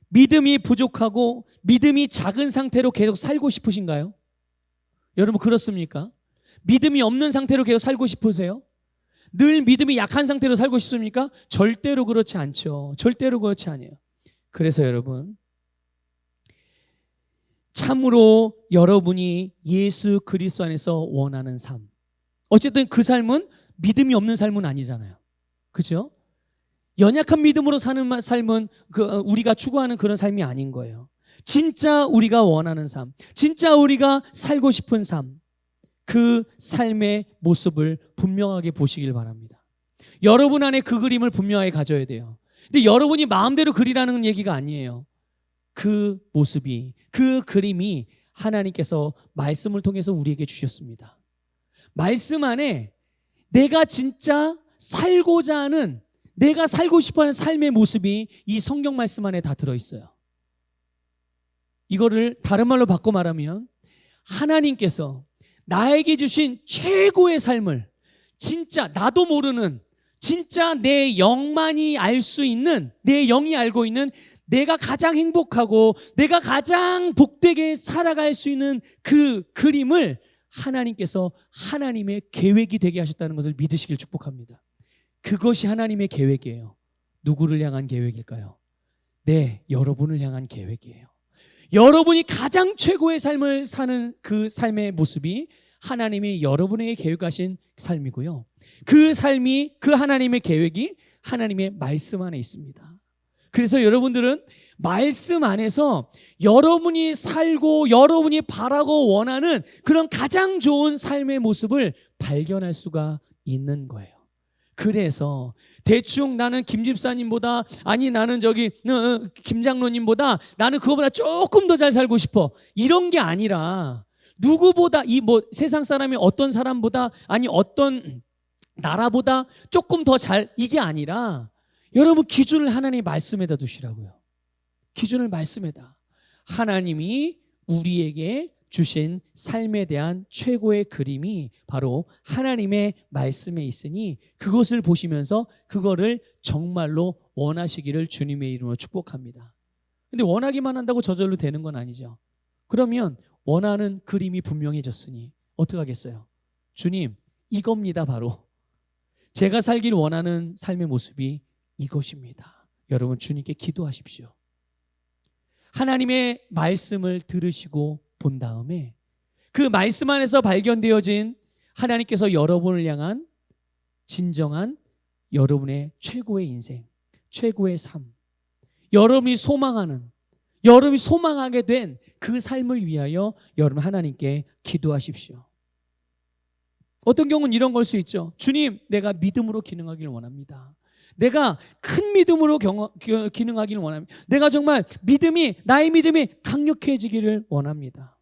믿음이 부족하고 믿음이 작은 상태로 계속 살고 싶으신가요? 여러분 그렇습니까? 믿음이 없는 상태로 계속 살고 싶으세요? 늘 믿음이 약한 상태로 살고 싶습니까? 절대로 그렇지 않죠. 절대로 그렇지 않아요. 그래서 여러분 참으로 여러분이 예수 그리스도 안에서 원하는 삶, 어쨌든 그 삶은 믿음이 없는 삶은 아니잖아요. 그렇죠? 연약한 믿음으로 사는 삶은 우리가 추구하는 그런 삶이 아닌 거예요. 진짜 우리가 원하는 삶, 진짜 우리가 살고 싶은 삶, 그 삶의 모습을 분명하게 보시길 바랍니다. 여러분 안에 그 그림을 분명하게 가져야 돼요. 근데 여러분이 마음대로 그리라는 얘기가 아니에요. 그 모습이, 그 그림이 하나님께서 말씀을 통해서 우리에게 주셨습니다. 말씀 안에 내가 진짜 살고자 하는, 내가 살고 싶어하는 삶의 모습이 이 성경 말씀 안에 다 들어있어요. 이거를 다른 말로 바꿔 말하면 하나님께서 나에게 주신 최고의 삶을 진짜 나도 모르는, 진짜 내 영만이 알 수 있는, 내 영이 알고 있는 내가 가장 행복하고 내가 가장 복되게 살아갈 수 있는 그 그림을 하나님께서 하나님의 계획이 되게 하셨다는 것을 믿으시길 축복합니다. 그것이 하나님의 계획이에요. 누구를 향한 계획일까요? 네, 여러분을 향한 계획이에요. 여러분이 가장 최고의 삶을 사는 그 삶의 모습이 하나님이 여러분에게 계획하신 삶이고요. 그 삶이, 그 하나님의 계획이 하나님의 말씀 안에 있습니다. 그래서 여러분들은 말씀 안에서 여러분이 살고 여러분이 바라고 원하는 그런 가장 좋은 삶의 모습을 발견할 수가 있는 거예요. 그래서 대충 나는 김 집사님보다, 아니 나는 김 장로님보다 나는 그거보다 조금 더 잘 살고 싶어, 이런 게 아니라 누구보다 세상 사람이 어떤 사람보다, 아니 어떤 나라보다 조금 더 잘, 이게 아니라 여러분 기준을 하나님의 말씀에다 두시라고요. 기준을 말씀에다. 하나님이 우리에게 주신 삶에 대한 최고의 그림이 바로 하나님의 말씀에 있으니 그것을 보시면서 그거를 정말로 원하시기를 주님의 이름으로 축복합니다. 근데 원하기만 한다고 저절로 되는 건 아니죠. 그러면 원하는 그림이 분명해졌으니 어떻게 하겠어요? 주님, 이겁니다. 바로 제가 살길 원하는 삶의 모습이 이것입니다. 여러분 주님께 기도하십시오. 하나님의 말씀을 들으시고 본 다음에 그 말씀 안에서 발견되어진 하나님께서 여러분을 향한 진정한 여러분의 최고의 인생, 최고의 삶, 여러분이 소망하게 된 그 삶을 위하여 여러분 하나님께 기도하십시오. 어떤 경우는 이런 걸 수 있죠. 주님, 내가 믿음으로 기능하기를 원합니다. 내가 큰 믿음으로 기능하기를 원합니다. 내가 정말 나의 믿음이 강력해지기를 원합니다.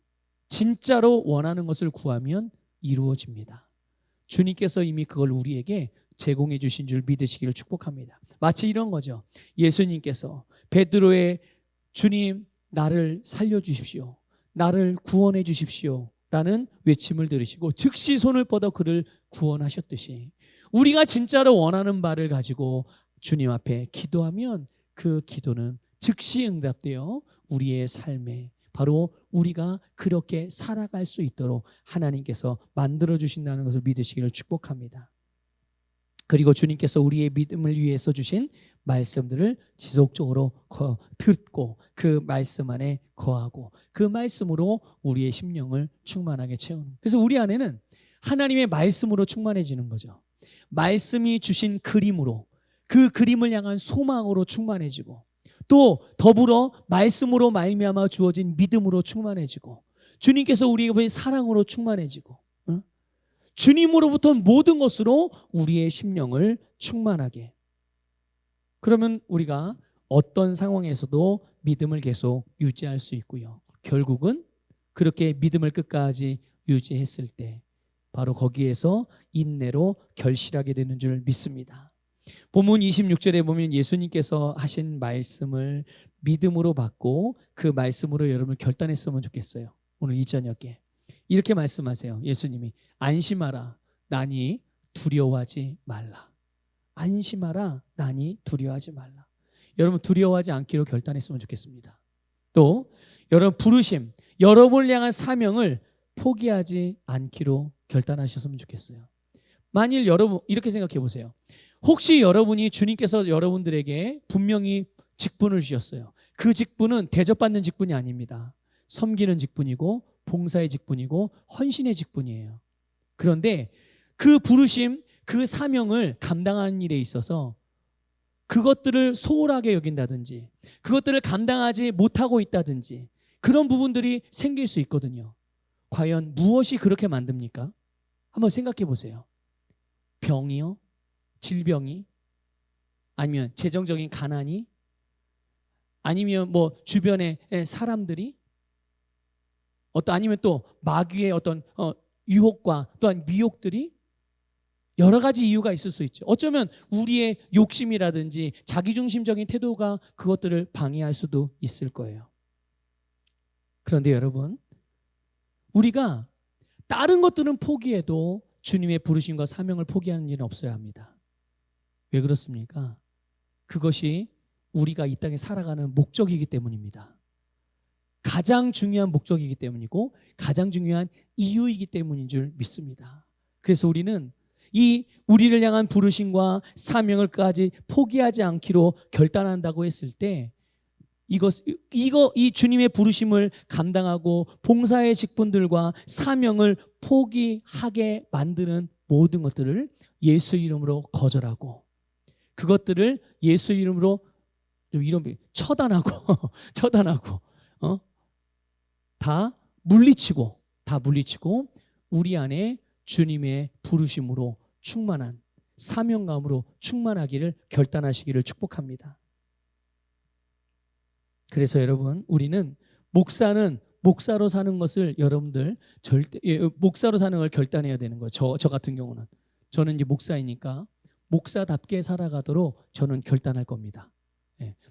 진짜로 원하는 것을 구하면 이루어집니다. 주님께서 이미 그걸 우리에게 제공해 주신 줄 믿으시기를 축복합니다. 마치 이런 거죠. 예수님께서 베드로의 주님, 나를 살려주십시오, 나를 구원해 주십시오 라는 외침을 들으시고 즉시 손을 뻗어 그를 구원하셨듯이 우리가 진짜로 원하는 바를 가지고 주님 앞에 기도하면 그 기도는 즉시 응답되어 우리의 삶에 바로 우리가 그렇게 살아갈 수 있도록 하나님께서 만들어 주신다는 것을 믿으시기를 축복합니다. 그리고 주님께서 우리의 믿음을 위해서 주신 말씀들을 지속적으로 듣고 그 말씀 안에 거하고 그 말씀으로 우리의 심령을 충만하게 채우는. 그래서 우리 안에는 하나님의 말씀으로 충만해지는 거죠. 말씀이 주신 그림으로, 그 그림을 향한 소망으로 충만해지고, 또 더불어 말씀으로 말미암아 주어진 믿음으로 충만해지고, 주님께서 우리에게 사랑으로 충만해지고, 주님으로부터 모든 것으로 우리의 심령을 충만하게. 그러면 우리가 어떤 상황에서도 믿음을 계속 유지할 수 있고요. 결국은 그렇게 믿음을 끝까지 유지했을 때 바로 거기에서 인내로 결실하게 되는 줄 믿습니다. 본문 26절에 보면 예수님께서 하신 말씀을 믿음으로 받고 그 말씀으로 여러분을 결단했으면 좋겠어요. 오늘 이 저녁에 이렇게 말씀하세요. 예수님이 안심하라, 나니 두려워하지 말라. 안심하라, 나니 두려워하지 말라. 여러분 두려워하지 않기로 결단했으면 좋겠습니다. 또 여러분 부르심, 여러분을 향한 사명을 포기하지 않기로 결단하셨으면 좋겠어요. 만일 여러분 이렇게 생각해 보세요. 혹시 여러분이 주님께서 여러분들에게 분명히 직분을 주셨어요. 그 직분은 대접받는 직분이 아닙니다. 섬기는 직분이고 봉사의 직분이고 헌신의 직분이에요. 그런데 그 부르심, 그 사명을 감당하는 일에 있어서 그것들을 소홀하게 여긴다든지 그것들을 감당하지 못하고 있다든지 그런 부분들이 생길 수 있거든요. 과연 무엇이 그렇게 만듭니까? 한번 생각해 보세요. 병이요? 질병이? 아니면 재정적인 가난이? 아니면 뭐 주변의 사람들이? 아니면 또 마귀의 어떤 유혹과 또한 미혹들이? 여러 가지 이유가 있을 수 있죠. 어쩌면 우리의 욕심이라든지 자기중심적인 태도가 그것들을 방해할 수도 있을 거예요. 그런데 여러분, 우리가 다른 것들은 포기해도 주님의 부르심과 사명을 포기하는 일은 없어야 합니다. 왜 그렇습니까? 그것이 우리가 이 땅에 살아가는 목적이기 때문입니다. 가장 중요한 목적이기 때문이고 가장 중요한 이유이기 때문인 줄 믿습니다. 그래서 우리는 이 우리를 향한 부르심과 사명을까지 포기하지 않기로 결단한다고 했을 때 이 주님의 부르심을 감당하고 봉사의 직분들과 사명을 포기하게 만드는 모든 것들을 예수 이름으로 거절하고 그것들을 예수 이름으로 처단하고 다 물리치고 우리 안에 주님의 부르심으로 충만한 사명감으로 충만하기를 결단하시기를 축복합니다. 그래서 여러분, 우리는 목사로 사는 것을 여러분들 목사로 사는 걸 결단해야 되는 거예요. 저 같은 경우는 저는 이제 목사이니까 목사답게 살아가도록 저는 결단할 겁니다.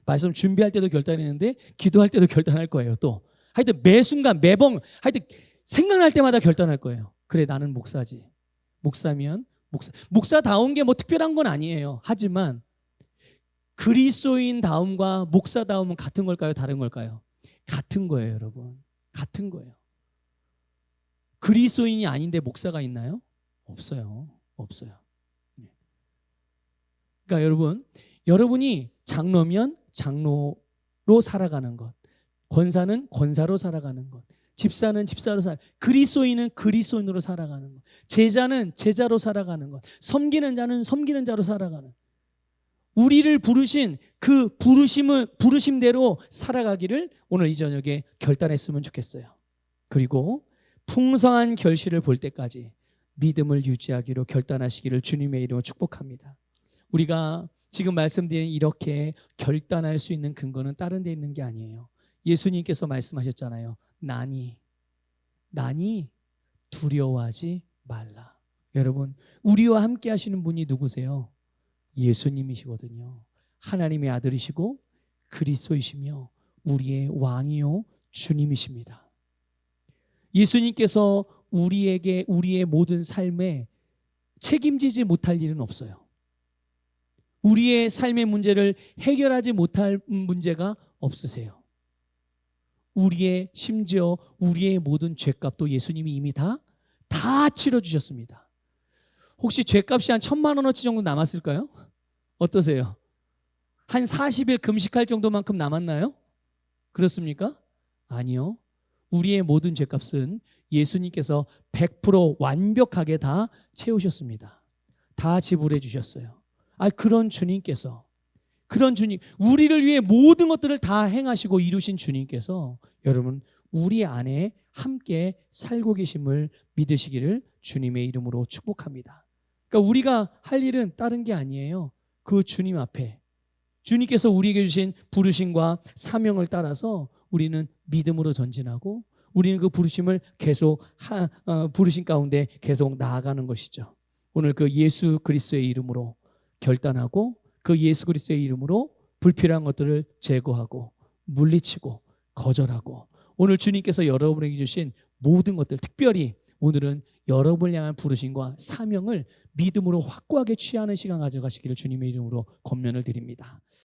말씀 준비할 때도 결단했는데 기도할 때도 결단할 거예요. 또 하여튼 매 순간 매번 하여튼 생각날 때마다 결단할 거예요. 그래, 나는 목사지. 목사면 목사다운 게 뭐 특별한 건 아니에요. 하지만 그리스도인다움과 목사다움은 같은 걸까요? 다른 걸까요? 같은 거예요, 여러분. 같은 거예요. 그리스도인이 아닌데 목사가 있나요? 없어요. 그러니까 여러분이 장로면 장로로 살아가는 것, 권사는 권사로 살아가는 것, 집사는 집사로 그리스도인은 그리스도인으로 살아가는 것, 제자는 제자로 살아가는 것, 섬기는 자는 섬기는 자로 살아가는, 우리를 부르신 그 부르심대로 살아가기를 오늘 이 저녁에 결단했으면 좋겠어요. 그리고 풍성한 결실을 볼 때까지 믿음을 유지하기로 결단하시기를 주님의 이름으로 축복합니다. 우리가 지금 말씀드린 이렇게 결단할 수 있는 근거는 다른 데 있는 게 아니에요. 예수님께서 말씀하셨잖아요. 나니 두려워하지 말라. 여러분, 우리와 함께 하시는 분이 누구세요? 예수님이시거든요. 하나님의 아들이시고 그리스도이시며 우리의 왕이요 주님이십니다. 예수님께서 우리의 모든 삶에 책임지지 못할 일은 없어요. 우리의 삶의 문제를 해결하지 못할 문제가 없으세요. 심지어 우리의 모든 죄값도 예수님이 이미 다 치러주셨습니다. 혹시 죄값이 한 1,000만 원어치 정도 남았을까요? 어떠세요? 한 40일 금식할 정도만큼 남았나요? 그렇습니까? 아니요. 우리의 모든 죄값은 예수님께서 100% 완벽하게 다 채우셨습니다. 다 지불해 주셨어요. 그런 주님께서, 그런 주님, 우리를 위해 모든 것들을 다 행하시고 이루신 주님께서 여러분 우리 안에 함께 살고 계심을 믿으시기를 주님의 이름으로 축복합니다. 그러니까 우리가 할 일은 다른 게 아니에요. 그 주님 앞에 주님께서 우리에게 주신 부르심과 사명을 따라서 우리는 믿음으로 전진하고 우리는 그 부르심을 계속 부르심 가운데 계속 나아가는 것이죠. 오늘 그 예수 그리스도의 이름으로 결단하고 그 예수 그리스도의 이름으로 불필요한 것들을 제거하고 물리치고 거절하고 오늘 주님께서 여러분에게 주신 모든 것들, 특별히 오늘은 여러분을 향한 부르심과 사명을 믿음으로 확고하게 취하는 시간 가져가시기를 주님의 이름으로 권면을 드립니다.